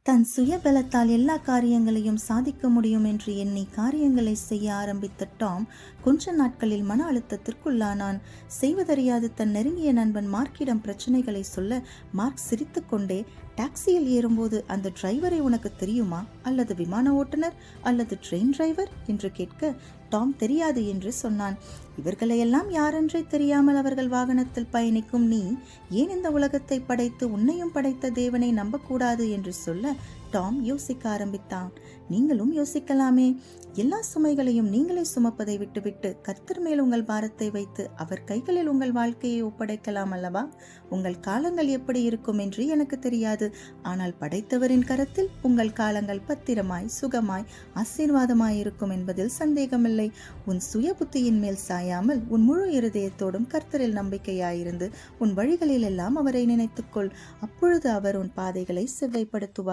தன் சுய பலத்தால் எல்லா காரியங்களையும் சாதிக்க முடியும் என்று எண்ணி காரியங்களை செய்ய ஆரம்பித்த டாம் கொஞ்ச நாட்களில் மன அழுத்தத்திற்குள்ளானான். செய்வதறியாது தன் நெருங்கிய நண்பன் மார்க்கிடம் பிரச்சனைகளை சொல்ல மார்க் சிரித்துக்கொண்டே, டாக்ஸியில் ஏறும்போது அந்த டிரைவரை உனக்கு தெரியுமா, அல்லது விமான ஓட்டுநர் அல்லது ட்ரெயின் டிரைவர் என்று கேட்க, டாம் தெரியாது என்று சொன்னான். இவர்களையெல்லாம் யாரென்றே தெரியாமல் அவர்கள் வாகனத்தில் பயணிக்கும் நீ ஏன் இந்த உலகத்தை படைத்து உன்னையும் படைத்த தேவனை நம்பக்கூடாது என்று சொல்ல டாம் யோசிக்க ஆரம்பித்தான். நீங்களும் யோசிக்கலாமே. எல்லா சுமைகளையும் நீங்களே சுமப்பதை விட்டுவிட்டு கர்த்தர் மேல் உங்கள் பாரத்தை வைத்து அவர் கைகளில் உங்கள் வாழ்க்கையை ஒப்படைக்கலாம் அல்லவா? உங்கள் காலங்கள் எப்படி இருக்கும் என்று எனக்கு தெரியாது. ஆனால் படைத்தவரின் கரத்தில் உங்கள் காலங்கள் பத்திரமாய் சுகமாய் ஆசீர்வாதமாய் இருக்கும் என்பதில் சந்தேகமில்லை. உன் சுய புத்தியின் மேல் சாயாமல் உன் முழு இருதயத்தோடும் கர்த்தரில் நம்பிக்கையாயிருந்து உன் வழிகளில் எல்லாம் அவரை நினைத்துக்கொள். அப்பொழுது அவர் உன் பாதைகளை செவ்வைப்படுத்துவார்.